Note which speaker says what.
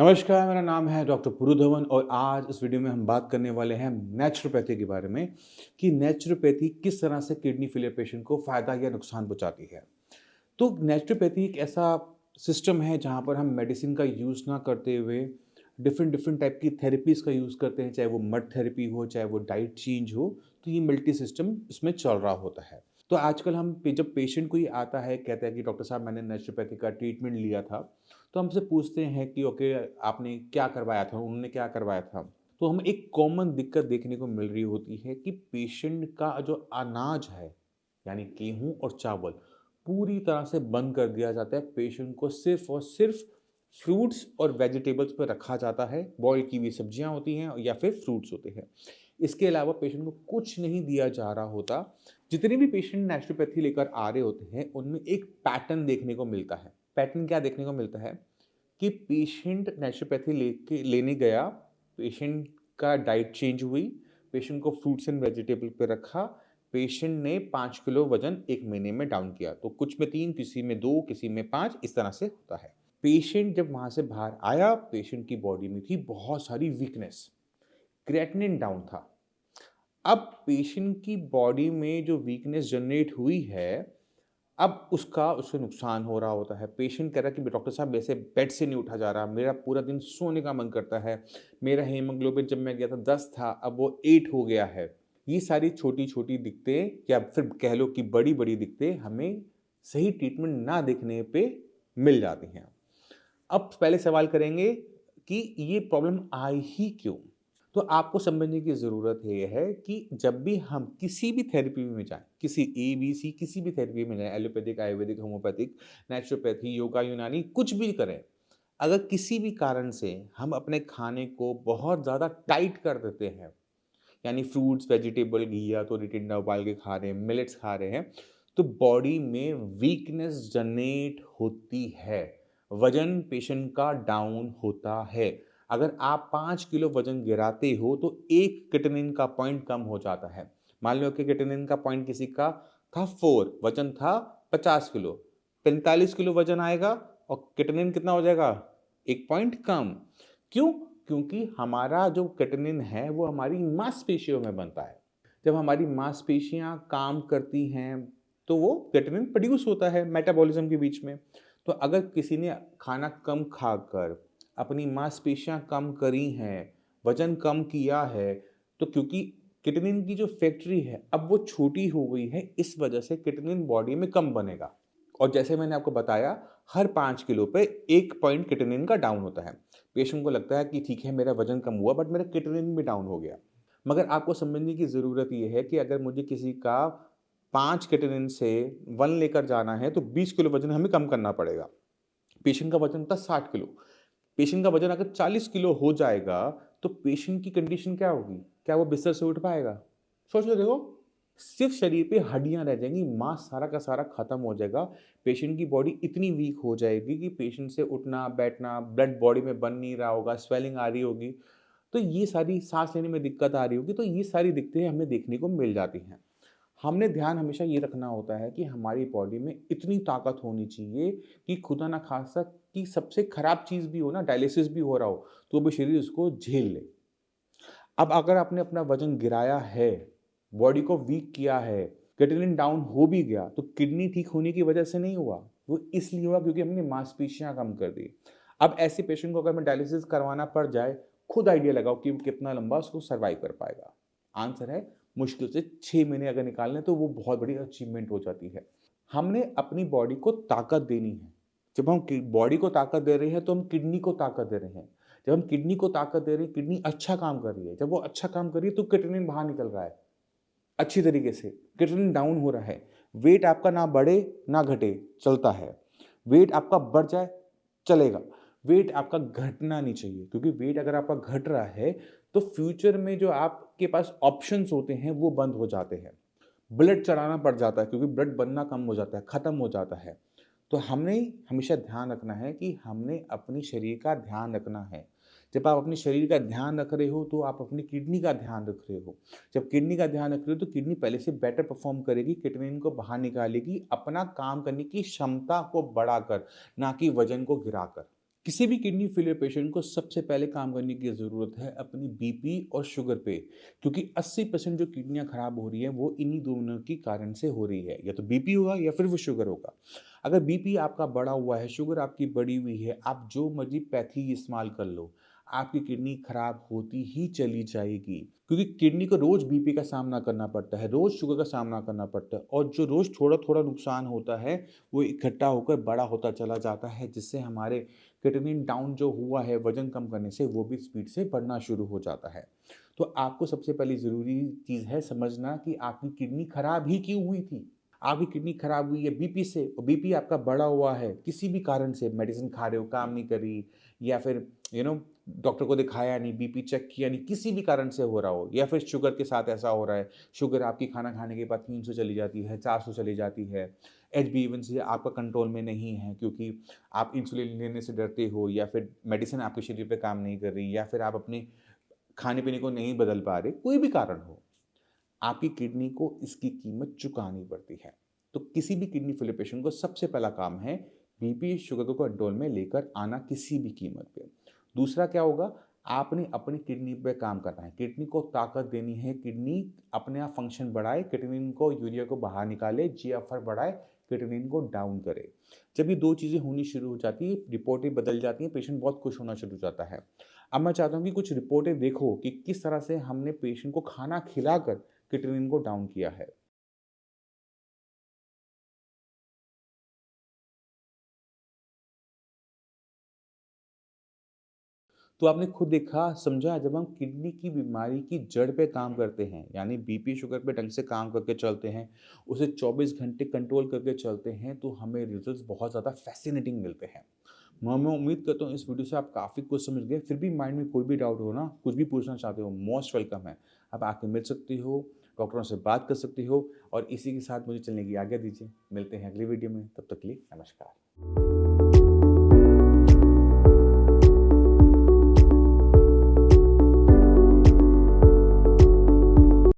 Speaker 1: नमस्कार, मेरा नाम है डॉक्टर पुरु धवन और आज इस वीडियो में हम बात करने वाले हैं नेचुरोपैथी के बारे में कि नेचुरोपैथी किस तरह से किडनी फेलियर पेशेंट को फ़ायदा या नुकसान पहुंचाती है। तो नेचुरोपैथी एक ऐसा सिस्टम है जहां पर हम मेडिसिन का यूज़ ना करते हुए डिफरेंट डिफरेंट टाइप की थेरेपीज़ का यूज़ करते हैं, चाहे वो मड थेरेपी हो, चाहे वो डाइट चेंज हो। तो ये मल्टी सिस्टम इसमें चल रहा होता है। तो आजकल जब पेशेंट कोई आता है, कहता है कि डॉक्टर साहब मैंने नेचुरोपैथी का ट्रीटमेंट लिया था, तो हमसे पूछते हैं कि ओके, आपने क्या करवाया था, उन्होंने क्या करवाया था। तो हमें एक कॉमन दिक्कत देखने को मिल रही होती है कि पेशेंट का जो अनाज है, यानी गेहूँ और चावल, पूरी तरह से बंद कर दिया जाता है। पेशेंट को सिर्फ़ और सिर्फ़ फ्रूट्स और वेजिटेबल्स पे रखा जाता है। बॉयल की हुई सब्जियाँ होती हैं या फिर फ्रूट्स होते हैं। इसके अलावा पेशेंट को कुछ नहीं दिया जा रहा होता। जितने भी पेशेंट नेचुरोपैथी लेकर आ रहे होते हैं, उनमें एक पैटर्न देखने को मिलता है। पैटर्न क्या देखने को मिलता है कि पेशेंट नेचुरोपैथी लेने गया, पेशेंट का डाइट चेंज हुई, पेशेंट को फ्रूट्स एंड वेजिटेबल पे रखा, पेशेंट ने 5 किलो वज़न 1 महीने में डाउन किया। तो कुछ में 3, किसी में 2, किसी में 5, इस तरह से होता है। पेशेंट जब वहाँ से बाहर आया, पेशेंट की बॉडी में थी बहुत सारी वीकनेस, क्रेटिनिन डाउन था। अब पेशेंट की बॉडी में जो वीकनेस जनरेट हुई है, अब उसका उससे नुकसान हो रहा होता है। पेशेंट कह रहा है कि डॉक्टर साहब मेरे से बेड से नहीं उठा जा रहा, मेरा पूरा दिन सोने का मन करता है। मेरा हीमोग्लोबिन जब मैं गया था 10 था, अब वो 8 हो गया है। ये सारी छोटी-छोटी दिक्कतें या फिर कह लो कि बड़ी-बड़ी दिक्कतें हमें सही ट्रीटमेंट ना देखने पे मिल जाती हैं। अब पहले सवाल करेंगे कि ये प्रॉब्लम आई ही क्यों? तो आपको समझने की ज़रूरत ये है कि जब भी हम किसी भी थेरेपी में जाएँ, किसी एबीसी किसी भी थेरेपी में जाएँ, allopathic, Ayurvedic, homeopathic, naturopathy, yoga, यूनानी, कुछ भी करें। अगर किसी भी कारण से हम अपने खाने को बहुत ज़्यादा टाइट कर देते हैं, यानी फ्रूट्स, वेजिटेबल, घिया तो टिंडा उबाल के खा रहे हैं, मिलेट्स खा रहे हैं, तो बॉडी में वीकनेस जनरेट होती है। वज़न पेशेंट का डाउन होता है। अगर आप 5 किलो वज़न गिराते हो तो 1 क्रेटिनिन का पॉइंट कम हो जाता है। मान लो कि क्रेटिनिन का पॉइंट किसी का था 4, वज़न था 50 किलो, 45 किलो वज़न आएगा और क्रेटिनिन कितना हो जाएगा? 1 पॉइंट कम। क्यों? क्योंकि हमारा जो क्रेटिनिन है वो हमारी मांसपेशियों में बनता है। जब हमारी मांसपेशियाँ काम करती हैं तो वो क्रेटिनिन प्रोड्यूस होता है मेटाबॉलिज्म के बीच में। तो अगर किसी ने खाना कम खाकर अपनी मांसपेशियाँ कम करी हैं, वज़न कम किया है, तो क्योंकि क्रेटिनिन की जो फैक्ट्री है अब वो छोटी हो गई है, इस वजह से क्रेटिनिन बॉडी में कम बनेगा। और जैसे मैंने आपको बताया, हर 5 किलो पे 1 पॉइंट क्रेटिनिन का डाउन होता है। पेशेंट को लगता है कि ठीक है, मेरा वज़न कम हुआ बट मेरा क्रेटिनिन भी डाउन हो गया। मगर आपको समझने की ज़रूरत ये है कि अगर मुझे किसी का 5 क्रेटिनिन से 1 लेकर जाना है तो 20 किलो वज़न हमें कम करना पड़ेगा। पेशेंट का वज़न था 60 किलो। पेशेंट का वज़न अगर 40 किलो हो जाएगा, तो पेशेंट की कंडीशन क्या होगी? क्या वो बिस्तर से उठ पाएगा? सोच के देखो। सिर्फ़ शरीर पे हड्डियाँ रह जाएँगी, मांस सारा का सारा खत्म हो जाएगा। पेशेंट की बॉडी इतनी वीक हो जाएगी कि पेशेंट से उठना, बैठना, ब्लड बॉडी में बन नहीं रहा होगा, स्वेलिंग आ रही होगी। तो ये सारी साँस लेने में दिक्कत आ रही होगी, तो ये सारी दिक्कतें हमें देखने को मिल जाती हैं। हमने ध्यान हमेशा ये रखना होता है कि हमारी बॉडी में इतनी ताकत होनी चाहिए कि खुदा ना खास्ता कि सबसे खराब चीज़ भी हो ना, डायलिसिस भी हो रहा हो, तो भी शरीर उसको झेल ले। अब अगर आपने अपना वज़न गिराया है, बॉडी को वीक किया है, क्रेटिनिन डाउन हो भी गया, तो किडनी ठीक होने की वजह से नहीं हुआ। वो इसलिए हुआ क्योंकि हमने मांसपेशियाँ कम कर दी। अब ऐसे पेशेंट को अगर हमें डायलिसिस करवाना पड़ जाए, खुद आइडिया लगाओ कि कितना लंबा उसको सर्वाइव कर पाएगा। आंसर है मुश्किल से 6 महीने अगर निकाल लें तो वो बहुत बड़ी अचीवमेंट हो जाती है। हमने अपनी बॉडी को ताकत देनी है। जब हम बॉडी को ताकत दे रहे हैं तो हम किडनी को ताकत दे रहे हैं। जब हम किडनी को ताकत दे रहे हैं, किडनी अच्छा काम कर रही है। जब वो अच्छा काम कर रही है तो क्रेटिनिन बाहर निकल रहा है अच्छी तरीके से, क्रेटिनिन डाउन हो रहा है। वेट आपका ना बढ़े ना घटे, चलता है। वेट आपका बढ़ जाए, चलेगा। वेट आपका घटना नहीं चाहिए, क्योंकि वेट अगर आपका घट रहा है तो फ्यूचर में जो आपके पास ऑप्शंस होते हैं वो बंद हो जाते हैं। ब्लड चढ़ाना पड़ जाता है क्योंकि ब्लड बनना कम हो जाता है, खत्म हो जाता है। तो हमने हमेशा ध्यान रखना है कि हमने अपने शरीर का ध्यान रखना है। जब आप अपने शरीर का ध्यान रख रहे हो तो आप अपनी किडनी का ध्यान रख रहे हो। जब किडनी का ध्यान रख रहे हो तो किडनी पहले से बेटर परफॉर्म करेगी, क्रेटिनिन को बाहर निकालेगी अपना काम करने की क्षमता को बढ़ाकर, ना कि वजन को गिराकर। किसी भी किडनी फेलियर पेशेंट को सबसे पहले काम करने की ज़रूरत है अपनी बीपी और शुगर पे, क्योंकि 80% जो किडनियाँ खराब हो रही है वो इन्हीं दोनों के कारण से हो रही है, या तो बीपी होगा या फिर वो शुगर होगा। अगर बीपी आपका बढ़ा हुआ है, शुगर आपकी बढ़ी हुई है, आप जो मर्जी पैथी इस्तेमाल कर लो, आपकी किडनी खराब होती ही चली जाएगी, क्योंकि किडनी को रोज़ बीपी का सामना करना पड़ता है, रोज़ शुगर का सामना करना पड़ता है, और जो रोज़ थोड़ा थोड़ा नुकसान होता है वो इकट्ठा होकर बड़ा होता चला जाता है, जिससे हमारे क्रिएटिनिन डाउन जो हुआ है वज़न कम करने से, वो भी स्पीड से बढ़ना शुरू हो जाता है। तो आपको सबसे पहली ज़रूरी चीज़ है समझना कि आपकी किडनी खराब ही क्यों हुई थी? आपकी किडनी खराब हुई है बीपी से, और बीपी आपका बढ़ा हुआ है किसी भी कारण से, मेडिसिन खा रहे हो, काम नहीं कर रही, या फिर डॉक्टर को दिखाया नहीं, बीपी चेक किया नहीं, किसी भी कारण से हो रहा हो, या फिर शुगर के साथ ऐसा हो रहा है, शुगर आपकी खाना खाने के बाद 300 चली जाती है, 400 चली जाती है, HbA1c आपका कंट्रोल में नहीं है क्योंकि आप इंसुलिन लेने से डरते हो, या फिर मेडिसिन आपके शरीर पे काम नहीं कर रही, या फिर आप अपने खाने-पीने को नहीं बदल पा रहे, कोई भी कारण हो, आपकी किडनी को इसकी कीमत चुकानी पड़ती है। तो किसी भी किडनी फेलियर पेशेंट को सबसे पहला काम है बीपी, शुगर को कंट्रोल में लेकर आना किसी भी कीमत पे। दूसरा क्या होगा, आपने अपनी किडनी पे काम करना है, किडनी को ताकत देनी है, किडनी अपने आप फंक्शन बढ़ाए, क्रिएटिनिन को, यूरिया को बाहर निकाले, जीएफआर बढ़ाए, क्रिएटिनिन को डाउन करे। जब ये 2 चीज़ें होनी शुरू हो जाती है, रिपोर्टें बदल जाती हैं, पेशेंट बहुत खुश होना शुरू हो जाता है। अब मैं चाहता हूँ कि कुछ रिपोर्टें देखो कि किस तरह से हमने पेशेंट को खाना खिलाकर क्रिएटिनिन को डाउन किया है। तो आपने खुद देखा, समझा, जब हम किडनी की बीमारी की जड़ पे काम करते हैं, यानी बीपी, शुगर पे ढंग से काम करके चलते हैं, उसे 24 घंटे कंट्रोल करके चलते हैं, तो हमें रिज़ल्ट्स बहुत ज़्यादा फ़ैसिनेटिंग मिलते हैं। मैं उम्मीद करता हूँ इस वीडियो से आप काफ़ी कुछ समझ गए। फिर भी माइंड में कोई भी डाउट हो ना, कुछ भी पूछना चाहते हो, मोस्ट वेलकम है। आप आके मिल सकती हो, डॉक्टरों से बात कर सकती हो, और इसी के साथ मुझे चलने की आज्ञा दीजिए। मिलते हैं अगली वीडियो में, तब तक के लिए नमस्कार।